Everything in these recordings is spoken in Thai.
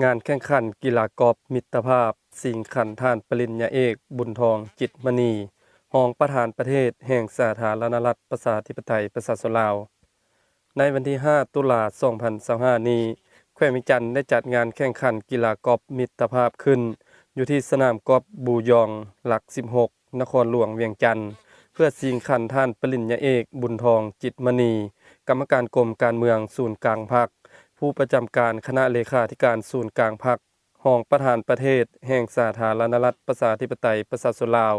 งานแข่งขันกีฬากอล์ฟมิตรภาพสิงห์ขันท่านปริญญาเอกบุญทองจิตมณีรองประธานประเทศแห่งสาธารณรัฐประชาธิปไตยประชาชนลาวในวันที่ 5 ตุลาคม 2025 นี้แขวงวิจันทร์ได้จัดงานแข่งขันกีฬากอล์ฟมิตรภาพขึ้นอยู่ที่สนามกอล์ฟบูยองหลัก 16 นครหลวงเวียงจันทน์เพื่อสิงห์ขันท่านปริญญาเอกบุญทองจิตมณีกรรมการกรมการเมืองศูนย์กลางพรรคผู้ประจำการคณะเลขาธิการศูนย์กลางพรรครองประธานประเทศแห่งสาธารณรัฐประชาธิปไตยประชาชนลาว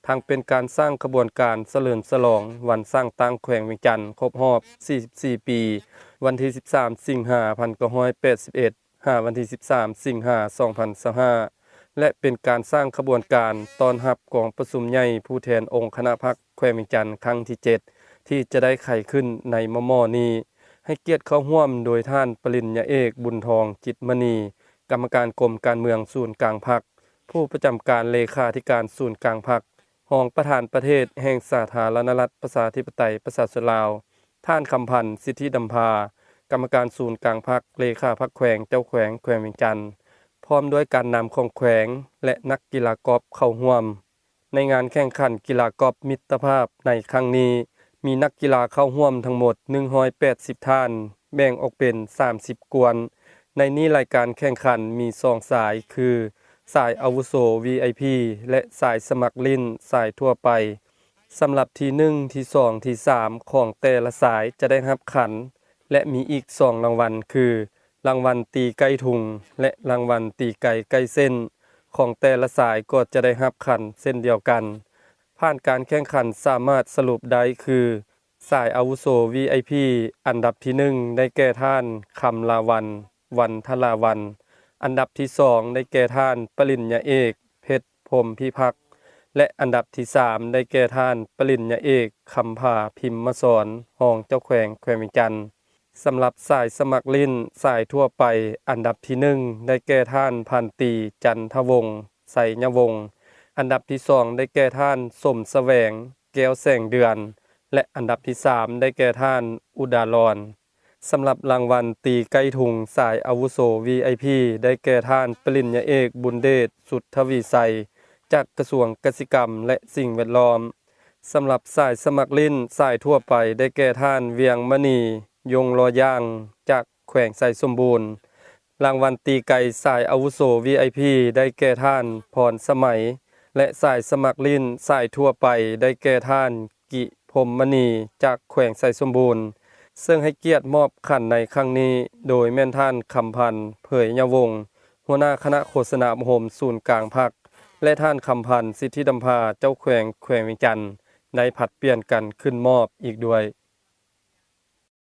ทั้งเป็นการสร้างขบวนการเฉลิมฉลองวันสร้างตั้งแขวงเวียงจันทน์ครบรอบ 44 ปี วันที่ 13 สิงหาคม 1981 วันที่ 13 สิงหาคม 2025 และเป็นการสร้างขบวนการต้อนรับกองประชุมใหญ่ผู้แทนองค์คณะพรรคแขวงเวียงจันทน์ครั้งที่ 7 ที่จะได้ไขขึ้นในมม.นี้ให้เกียรติเข้าร่วมโดยท่านปริญญาเอกบุญทองจิตมณีกรรมการกรมการเมืองศูนย์กลางพรรคผู้ประจำการเลขาธิการศูนย์กลางพรรครองประธานประเทศแห่งสาธารณรัฐประชาธิปไตยประชาชนลาวท่านคำพันธ์สิทธิดำพากรรมการศูนย์กลางพรรคเลขาพรรคแขวงเจ้าแขวงแขวงเวียงจันทน์พร้อมด้วยการนำของแขวงและนักกีฬากอล์ฟเข้าร่วมในงานแข่งขันกีฬากอล์ฟมิตรภาพในครั้งนี้มีนักกีฬาเข้าร่วมทั้งหมด180ท่านแบ่งออกเป็น30กวนในนี้รายการแข่งขันมี2สายคือสายอาวุโส VIP และสายสมัครเล่นสายทั่วไปสำหรับที่1ที่2ที่3ของแต่ละสายจะได้รับขันและมีอีก2รางวัลคือรางวัลตีไก่ทุงและรางวัลตีไก่ใกล้เส้นของแต่ละสายก็จะได้รับขันเส้นเดียวกันผ่านการแข่งขันสามารถสรุปได้คือสายอาวุโส VIP อันดับที่1ได้แก่ท่านคำลาวันวันทลาวันอันดับที่2ได้แก่ท่านปริญญาเอกเพชรพรหมพิพักษ์และอันดับที่3ได้แก่ท่านปริญญาเอกคำภาพิมพ์มสอนรองเจ้าแขวงแขวงเวียงจันทน์สำหรับสายสมัครเล่นสายทั่วไปอันดับที่1ได้แก่ท่านพันตรีจันทวงศ์ไสยวงศ์อันดับที่2ได้แก่ท่านสมแสวงแก้วแสงเดือนและอันดับที่3ได้แก่ท่านอุดารอนสำหรับรางวัลตีไก่ทุงสายอาวุโส VIP ได้แก่ท่านปริญญาเอกบุญเดชสุทธวีไสยจากกระทรวงเกษตรกรรมและสิ่งแวดล้อมสำหรับสายสมัครเล่นสายทั่วไปได้แก่ท่านเวียงมณียงรอย่างจากแขวงไสสมบูรณ์รางวัลตีไก่สายอาวุโส VIP ได้แก่ท่านพรสมัยและสายสมัครเล่นสายทั่วไปได้แก่ท่านกิพรหมมณีจากแขวงไสสมบูรณ์ซึ่งให้เกียรติมอบขันในครั้งนี้โดยแม่นท่านคำพันธ์เผยยวงศ์หัวหน้าคณะโฆษณาโหมศูนย์กลางพรรคและท่านคำพันธ์สิทธิดำพาเจ้าแขวงแขวงเวียงจันทน์ได้ผลัดเปลี่ยนกันขึ้นมอบอีกด้วย